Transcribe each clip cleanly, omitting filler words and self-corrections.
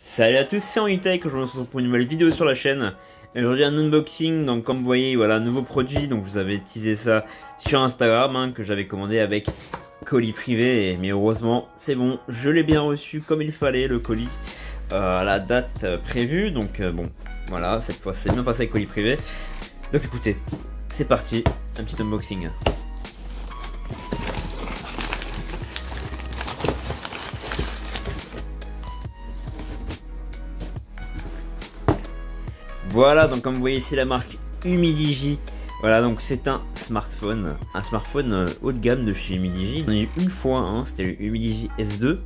Salut à tous, c'est Henritech, aujourd'hui on se retrouve pour une nouvelle vidéo sur la chaîne. Aujourd'hui un unboxing, donc comme vous voyez, voilà, un nouveau produit, donc je vous avais teasé ça sur Instagram, hein, que j'avais commandé avec colis privé, mais heureusement c'est bon, je l'ai bien reçu comme il fallait, le colis, à la date prévue, donc bon, voilà, cette fois c'est bien passé avec colis privé. Donc écoutez, c'est parti, un petit unboxing. Voilà, donc comme vous voyez ici la marque Humidigi. Voilà, donc c'est un smartphone haut de gamme de chez Humidigi. J'en ai eu une fois, hein, c'était le Humidigi S2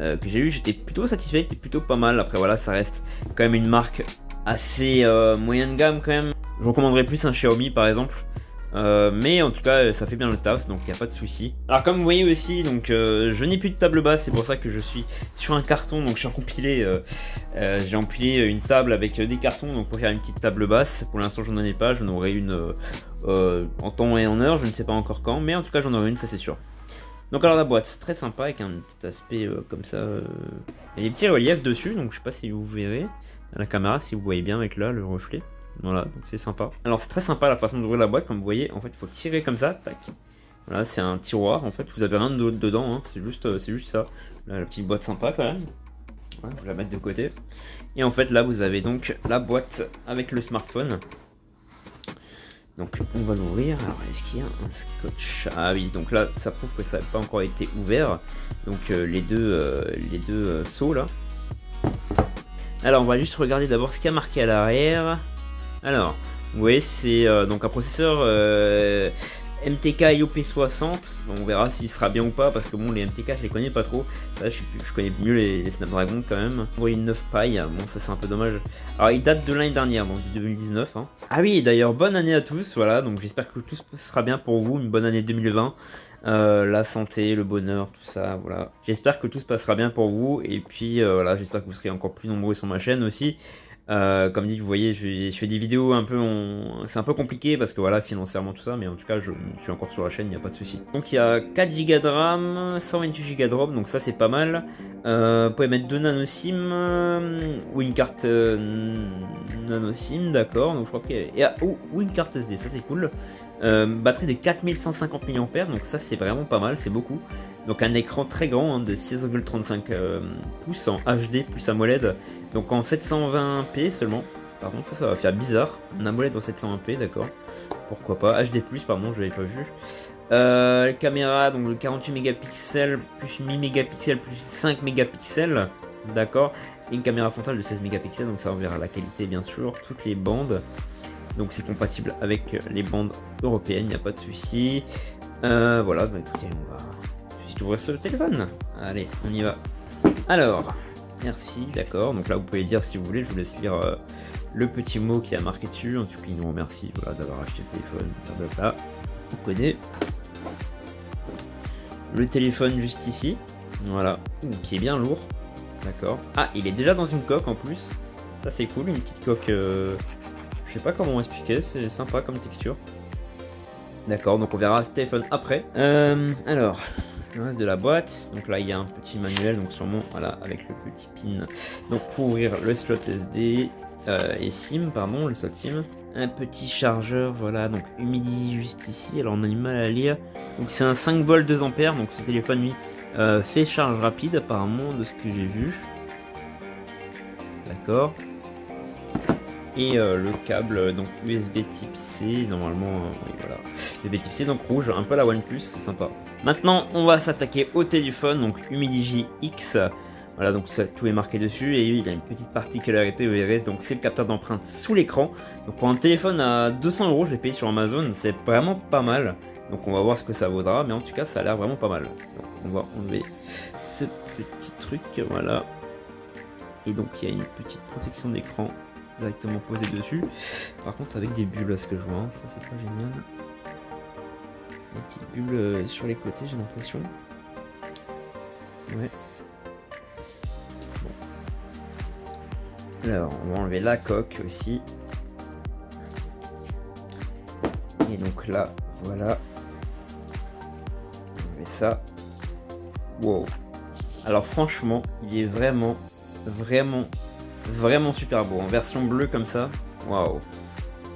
que j'ai eu. J'étais plutôt satisfait, c'était plutôt pas mal. Après voilà, ça reste quand même une marque assez moyenne de gamme quand même. Je recommanderais plus un Xiaomi par exemple. Mais en tout cas ça fait bien le taf, donc il n'y a pas de souci. Alors comme vous voyez aussi, donc je n'ai plus de table basse, c'est pour ça que je suis sur un carton. Donc j'ai empilé une table avec des cartons, donc pour faire une petite table basse. Pour l'instant j'en ai pas, j'en aurai une en temps et en heure, je ne sais pas encore quand, mais en tout cas j'en aurai une, ça c'est sûr. Donc alors la boîte, très sympa avec un petit aspect comme ça. Il y a des petits reliefs dessus, donc je sais pas si vous verrez à la caméra, si vous voyez bien avec là le reflet. Voilà, donc c'est sympa. Alors c'est très sympa la façon d'ouvrir la boîte, comme vous voyez, en fait il faut tirer comme ça, tac. Voilà, c'est un tiroir, en fait vous avez rien d'autre dedans, hein. C'est juste ça. Là, la petite boîte sympa quand même. Voilà, je vais la mettre de côté. Et en fait là vous avez donc la boîte avec le smartphone. Donc on va l'ouvrir. Alors est-ce qu'il y a un scotch? Ah oui, donc là ça prouve que ça n'a pas encore été ouvert. Donc les deux seaux là. Alors on va juste regarder d'abord ce qu'il y a marqué à l'arrière. Alors, vous voyez, c'est donc un processeur MTK IOP60. Donc on verra s'il sera bien ou pas, parce que bon, les MTK je les connais pas trop. Là, je connais mieux les Snapdragon quand même. Vous voyez, une 9 paille, bon, ça c'est un peu dommage. Alors, il date de l'année dernière, donc de 2019. Hein. Ah oui, d'ailleurs, bonne année à tous. Voilà, donc j'espère que tout sera bien pour vous. Une bonne année 2020. La santé, le bonheur, tout ça, voilà. J'espère que tout se passera bien pour vous. Et puis, voilà, j'espère que vous serez encore plus nombreux sur ma chaîne aussi. Comme dit, vous voyez, je fais des vidéos un peu, c'est un peu compliqué parce que voilà, financièrement tout ça, mais en tout cas, je suis encore sur la chaîne, il n'y a pas de souci. Donc il y a 4 Go de RAM, 128 Go de ROM, donc ça c'est pas mal. Vous pouvez mettre 2 nano SIM ou une carte nano SIM, d'accord. Donc je crois qu'il y a ou une carte SD, ça c'est cool. Batterie de 4150 mAh, donc ça c'est vraiment pas mal, c'est beaucoup. Donc un écran très grand, hein, de 6,35 pouces en HD plus AMOLED, donc en 720p seulement. Par contre ça va faire bizarre, un AMOLED en 720p, d'accord. Pourquoi pas, HD+, pardon, je l'avais pas vu. Caméra, donc le 48 mégapixels plus 8 mégapixels plus 5 mégapixels, d'accord. Et une caméra frontale de 16 mégapixels, donc ça on verra la qualité bien sûr, toutes les bandes. Donc c'est compatible avec les bandes européennes, il n'y a pas de souci. Voilà, bah écoutez, on va juste ouvrir ce téléphone. Allez, on y va. Alors, merci, d'accord. Donc là, vous pouvez dire si vous voulez, je vous laisse lire le petit mot qui a marqué dessus. En tout cas, il nous remercie, voilà, d'avoir acheté le téléphone. Blablabla. On connaît. Le téléphone juste ici. Voilà, qui est bien lourd. D'accord. Ah, il est déjà dans une coque en plus. Ça, c'est cool, une petite coque. Je sais pas comment expliquer, c'est sympa comme texture. D'accord, donc on verra ce téléphone après. Alors, le reste de la boîte. Donc là, il y a un petit manuel, donc sûrement, voilà, avec le petit pin. Donc pour ouvrir le slot SD et SIM, pardon, le slot SIM. Un petit chargeur, voilà, donc Humidigi juste ici. Alors on a du mal à lire. Donc c'est un 5 volts 2 ampères. Donc ce téléphone, lui, fait charge rapide, apparemment, de ce que j'ai vu. D'accord. Et le câble donc USB type C, normalement, oui, voilà, USB type C, donc rouge, un peu la OnePlus, c'est sympa. Maintenant, on va s'attaquer au téléphone, donc Humidigi X. Voilà, donc ça, tout est marqué dessus, et il a une petite particularité, vous verrez, donc c'est le capteur d'empreinte sous l'écran. Donc pour un téléphone à 200 €, je l'ai payé sur Amazon, c'est vraiment pas mal. Donc on va voir ce que ça vaudra, mais en tout cas, ça a l'air vraiment pas mal. Donc on va enlever ce petit truc, voilà. Et donc il y a une petite protection d'écran directement posé dessus, par contre avec des bulles à ce que je vois, hein. Ça c'est pas génial, des petites bulles sur les côtés, j'ai l'impression. Ouais, bon. Alors on va enlever la coque aussi, et donc là voilà, on va enlever ça. Wow, alors franchement il est vraiment vraiment super beau. En version bleue comme ça, waouh.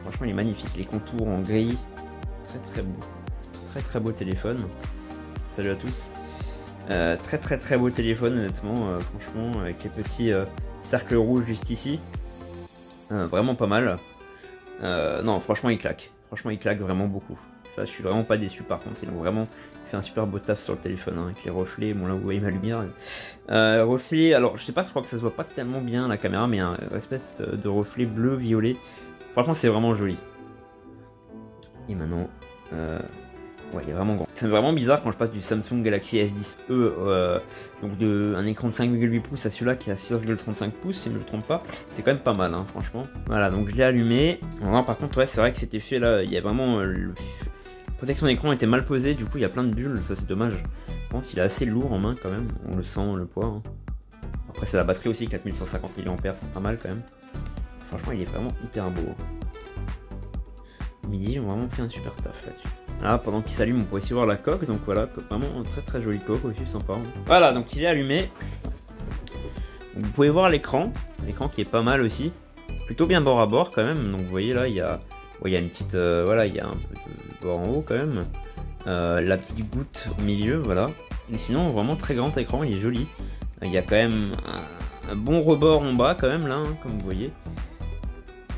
Franchement, il est magnifique. Les contours en gris, très beau. Très beau téléphone. Salut à tous. Très beau téléphone, honnêtement. Franchement, avec les petits cercles rouges juste ici. Vraiment pas mal. Non, franchement, il claque. Franchement, il claque vraiment beaucoup. Ça, je suis vraiment pas déçu par contre. Ils ont vraiment fait un super beau taf sur le téléphone, hein, avec les reflets. Bon, là, vous voyez ma lumière. Reflet, alors, je sais pas, je crois que ça se voit pas tellement bien la caméra, mais un espèce de reflet bleu-violet. Franchement, c'est vraiment joli. Et maintenant, ouais, il est vraiment grand. C'est vraiment bizarre quand je passe du Samsung Galaxy S10e, donc un écran de 5,8 pouces à celui-là qui a 6,35 pouces, si je ne me trompe pas. C'est quand même pas mal, hein, franchement. Voilà, donc je l'ai allumé. Alors, par contre, ouais, c'est vrai que cet effet là, il y a vraiment. La protection d'écran était mal posée, du coup, il y a plein de bulles, ça c'est dommage. Je pense qu'il est assez lourd en main quand même, on le sent, le poids. Hein. Après, c'est la batterie aussi, 4150 mAh, c'est pas mal quand même. Franchement, il est vraiment hyper beau. Midi, j'ai vraiment fait un super taf là-dessus. Là, pendant qu'il s'allume, on peut aussi voir la coque, donc voilà, vraiment très jolie coque aussi, sympa. Voilà, donc il est allumé. Donc, vous pouvez voir l'écran qui est pas mal aussi, plutôt bien bord à bord quand même. Donc vous voyez là, il y a une petite, voilà, il y a un peu de bord en haut quand même. La petite goutte au milieu, voilà. Mais sinon, vraiment très grand écran, il est joli. Il y a quand même un bon rebord en bas quand même là, hein, comme vous voyez.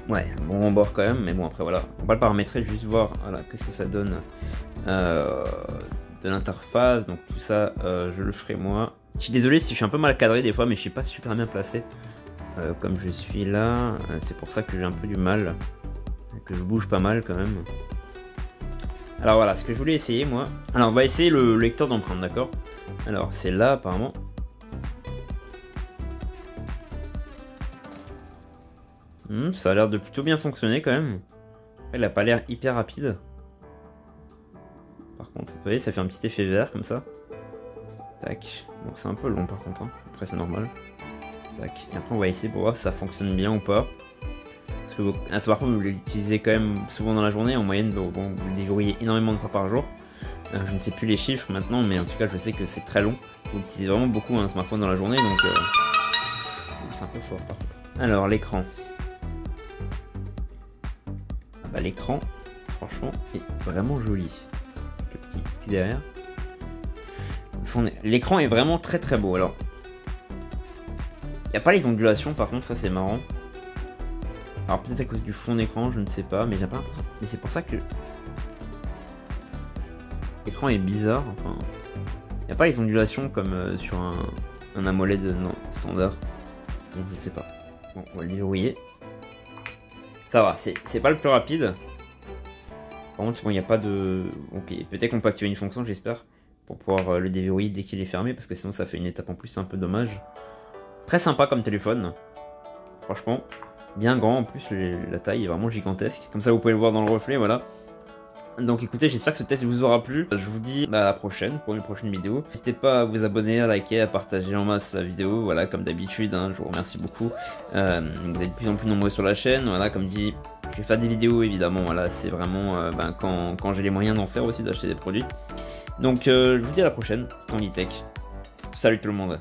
Ouais, bon rebord quand même, mais bon après voilà, on va le paramétrer, juste voir voilà, qu'est-ce que ça donne de l'interface, donc tout ça je le ferai moi. Je suis désolé si je suis un peu mal cadré des fois, mais je suis pas super bien placé comme je suis là, c'est pour ça que j'ai un peu du mal, que je bouge pas mal quand même. Alors voilà, ce que je voulais essayer moi, alors on va essayer le lecteur d'empreintes, d'accord. Alors c'est là apparemment. Ça a l'air de plutôt bien fonctionner quand même. Il a pas l'air hyper rapide. Par contre, vous voyez, ça fait un petit effet vert comme ça. Tac. Bon, c'est un peu long par contre. Hein. Après, c'est normal. Tac. Et après, on va essayer pour voir si ça fonctionne bien ou pas. Parce que par contre, vous l'utilisez quand même souvent dans la journée. En moyenne, bon, vous le déverrouillez énormément de fois par jour. Je ne sais plus les chiffres maintenant, mais en tout cas, je sais que c'est très long. Vous utilisez vraiment beaucoup un smartphone dans la journée, donc c'est un peu fort par contre. Alors, l'écran. Bah, l'écran, franchement, est vraiment joli. Le petit derrière. L'écran est vraiment très beau. Alors, il n'y a pas les ondulations, par contre, ça c'est marrant. Alors, peut-être à cause du fond d'écran, je ne sais pas, mais j'ai pas l'impression. Mais c'est pour ça que l'écran est bizarre. Enfin, il n'y a pas les ondulations comme sur un AMOLED non, standard. Donc, je ne sais pas. Bon, on va le déverrouiller. Ça va, c'est pas le plus rapide. Par contre, bon, il n'y a pas de... Ok, peut-être qu'on peut activer une fonction, j'espère, pour pouvoir le déverrouiller dès qu'il est fermé, parce que sinon ça fait une étape en plus, c'est un peu dommage. Très sympa comme téléphone. Franchement, bien grand en plus, la taille est vraiment gigantesque. Comme ça, vous pouvez le voir dans le reflet, voilà. Donc écoutez, j'espère que ce test vous aura plu. Je vous dis à la prochaine pour une prochaine vidéo. N'hésitez pas à vous abonner, à liker, à partager en masse la vidéo. Voilà, comme d'habitude, hein, je vous remercie beaucoup. Vous êtes de plus en plus nombreux sur la chaîne. Voilà, comme dit, je vais faire des vidéos évidemment. Voilà, c'est vraiment quand j'ai les moyens d'en faire aussi, d'acheter des produits. Donc je vous dis à la prochaine. C'était Onlytech. Salut tout le monde.